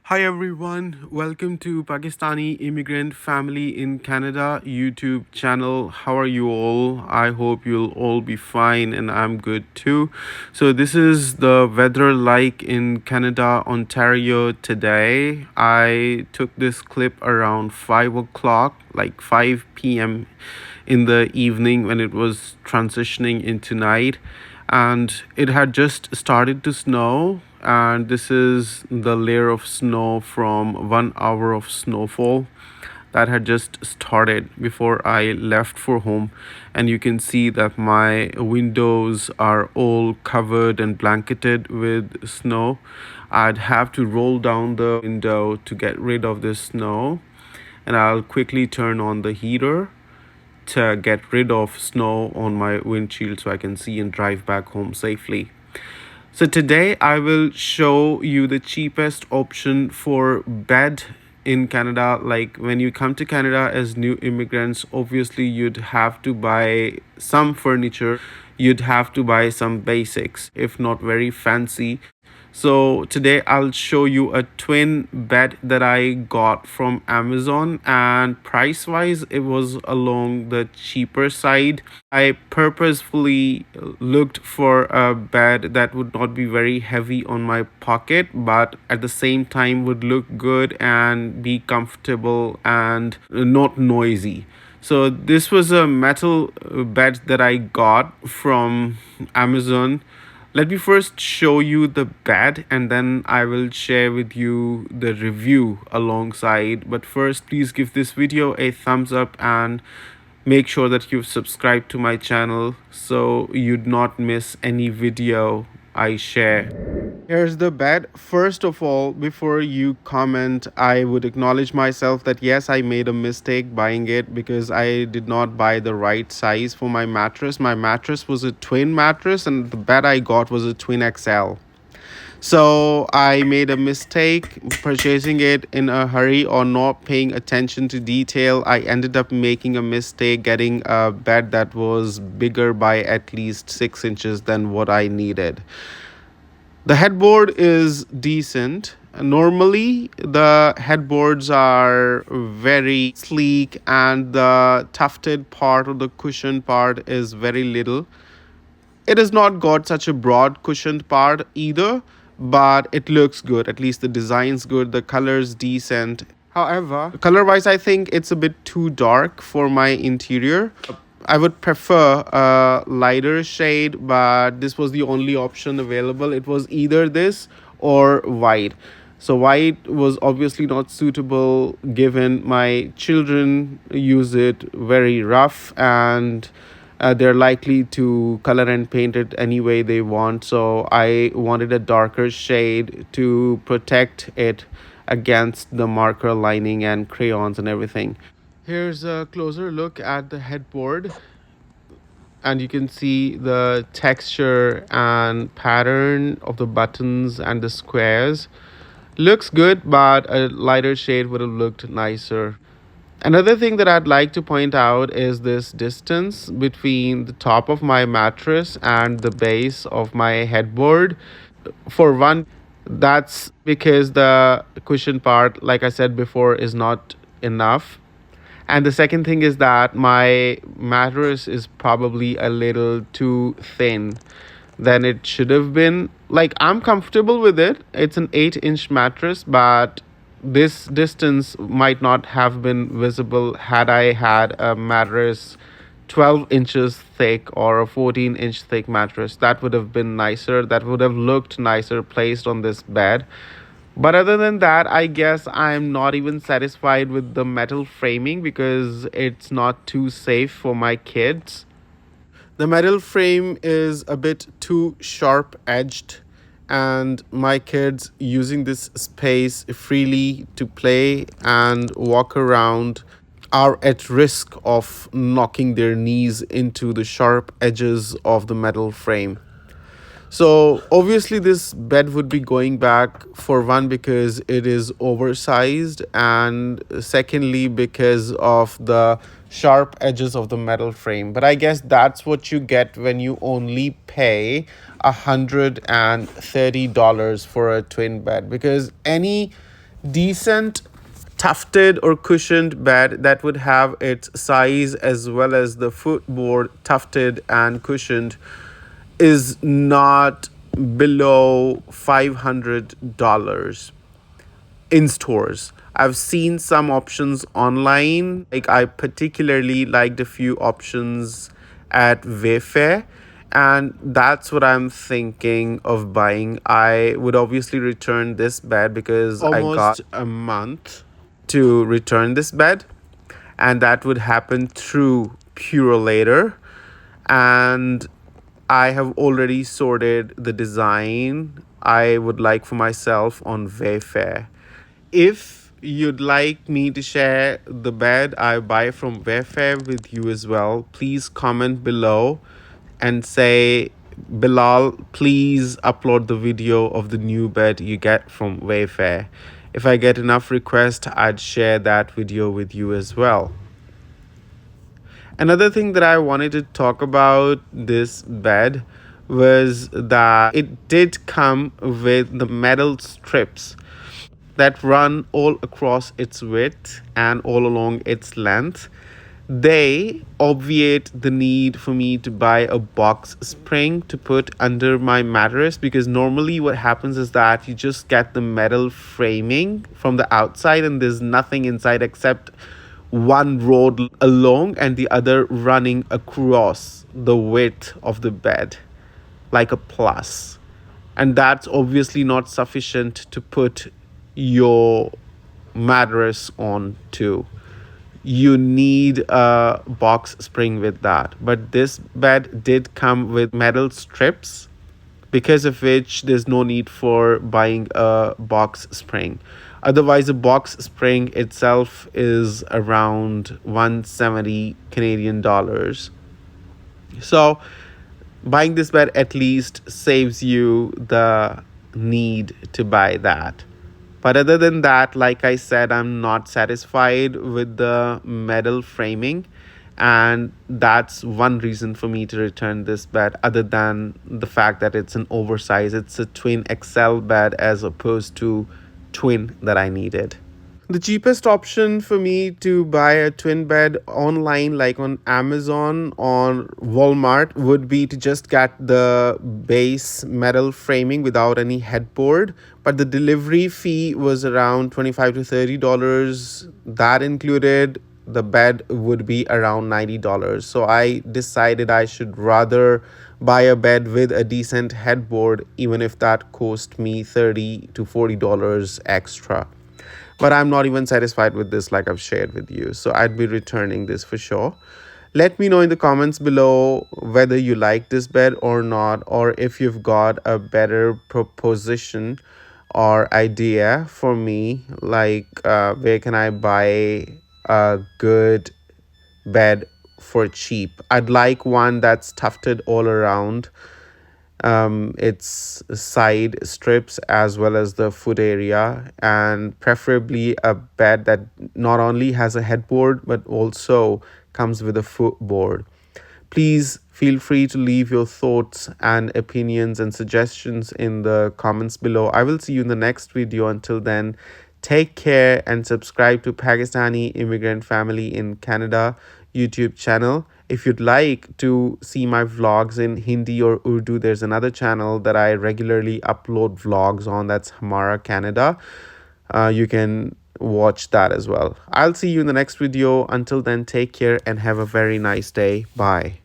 Hi everyone, welcome to Pakistani Immigrant Family in Canada YouTube channel. How are you all? I hope you'll all be fine and I'm good too. So this is the weather like in Canada, Ontario today. I took this clip around 5 o'clock, like 5 p.m. in the evening when it was transitioning into night, and it had just started to snow, and this is the layer of snow from 1 hour of snowfall that had just started before I left for home. And you can see that my windows are all covered and blanketed with snow. I'd have to roll down the window to get rid of this snow, and I'll quickly turn on the heater to get rid of snow on my windshield so I can see and drive back home safely. So today I will show you the cheapest option for bed in Canada. Like when you come to Canada as new immigrants, obviously you'd have to buy some furniture, you'd have to buy some basics, if not very fancy. So today I'll show you a twin bed that I got from Amazon, and price wise it was along the cheaper side. I purposefully looked for a bed that would not be very heavy on my pocket, but at the same time would look good and be comfortable and not noisy. So this was a metal bed that I got from Amazon. Let me first show you the bed and then I will share with you the review alongside. But first, please give this video a thumbs up and make sure that you've subscribed to my channel so you'd not miss any video I share. Here's the bed. First of all, before you comment, I would acknowledge myself that yes, I made a mistake buying it because I did not buy the right size for my mattress. My mattress was a twin mattress and the bed I got was a twin XL. So I made a mistake purchasing it in a hurry or not paying attention to detail. I ended up making a mistake getting a bed that was bigger by at least 6 inches than what I needed. The headboard is decent. Normally, the headboards are very sleek and the tufted part or the cushion part is very little. It has not got such a broad cushioned part either, but it looks good. At least the design's good, the color's decent. However, color wise, I think it's a bit too dark for my interior. I would prefer a lighter shade, but this was the only option available. It was either this or white. So white was obviously not suitable given my children use it very rough, and they're likely to color and paint it any way they want. So I wanted a darker shade to protect it against the marker lining and crayons and everything. Here's a closer look at the headboard, and you can see the texture and pattern of the buttons and the squares. Looks good, but a lighter shade would have looked nicer. Another thing that I'd like to point out is this distance between the top of my mattress and the base of my headboard. For one, that's because the cushion part, like I said before, is not enough. And the second thing is that my mattress is probably a little too thin than it should have been. Like, I'm comfortable with it. It's an 8-inch mattress, but this distance might not have been visible had I had a mattress 12 inches thick or a 14-inch thick mattress. That would have been nicer. That would have looked nicer placed on this bed. But other than that, I guess I'm not even satisfied with the metal framing because it's not too safe for my kids. The metal frame is a bit too sharp edged, and my kids using this space freely to play and walk around are at risk of knocking their knees into the sharp edges of the metal frame. So obviously this bed would be going back, for one because it is oversized, and secondly because of the sharp edges of the metal frame. But I guess that's what you get when you only pay $130 for a twin bed, because any decent tufted or cushioned bed that would have its size as well as the footboard tufted and cushioned is not below $500 in stores. I've seen some options online. Like I particularly liked a few options at Wayfair, and that's what I'm thinking of buying. I would obviously return this bed because I got almost a month to return this bed, and that would happen through Purolator. And I have already sorted the design I would like for myself on Wayfair. If you'd like me to share the bed I buy from Wayfair with you as well, please comment below and say, Bilal, please upload the video of the new bed you get from Wayfair. If I get enough requests, I'd share that video with you as well. Another thing that I wanted to talk about this bed was that it did come with the metal strips that run all across its width and all along its length. They obviate the need for me to buy a box spring to put under my mattress, because normally what happens is that you just get the metal framing from the outside and there's nothing inside except one rod along and the other running across the width of the bed like a plus. And that's obviously not sufficient to put your mattress on to. You need a box spring with that. But this bed did come with metal strips, because of which there's no need for buying a box spring. Otherwise, a box spring itself is around 170 Canadian dollars. So buying this bed at least saves you the need to buy that. But other than that, like I said, I'm not satisfied with the metal framing. And that's one reason for me to return this bed, other than the fact that it's an oversized. It's a twin XL bed as opposed to twin that I needed. The cheapest option for me to buy a twin bed online, like on Amazon or Walmart, would be to just get the base metal framing without any headboard. But the delivery fee was around $25 to $30. That included, the bed would be around $90. So I decided I should rather buy a bed with a decent headboard, even if that cost me $30 to $40 extra. But I'm not even satisfied with this, like I've shared with you. So I'd be returning this for sure. Let me know in the comments below whether you like this bed or not, or if you've got a better proposition or idea for me, like where can I buy a good bed for cheap. I'd like one that's tufted all around, its side strips as well as the foot area, and preferably a bed that not only has a headboard but also comes with a footboard. Please feel free to leave your thoughts and opinions and suggestions in the comments below. I will see you in the next video. Until then, take care and subscribe to Pakistani Immigrant Family in Canada YouTube channel. If you'd like to see my vlogs in Hindi or Urdu, there's another channel that I regularly upload vlogs on. That's Hamara Canada. You can watch that as well. I'll see you in the next video. Until then, take care and have a very nice day. Bye.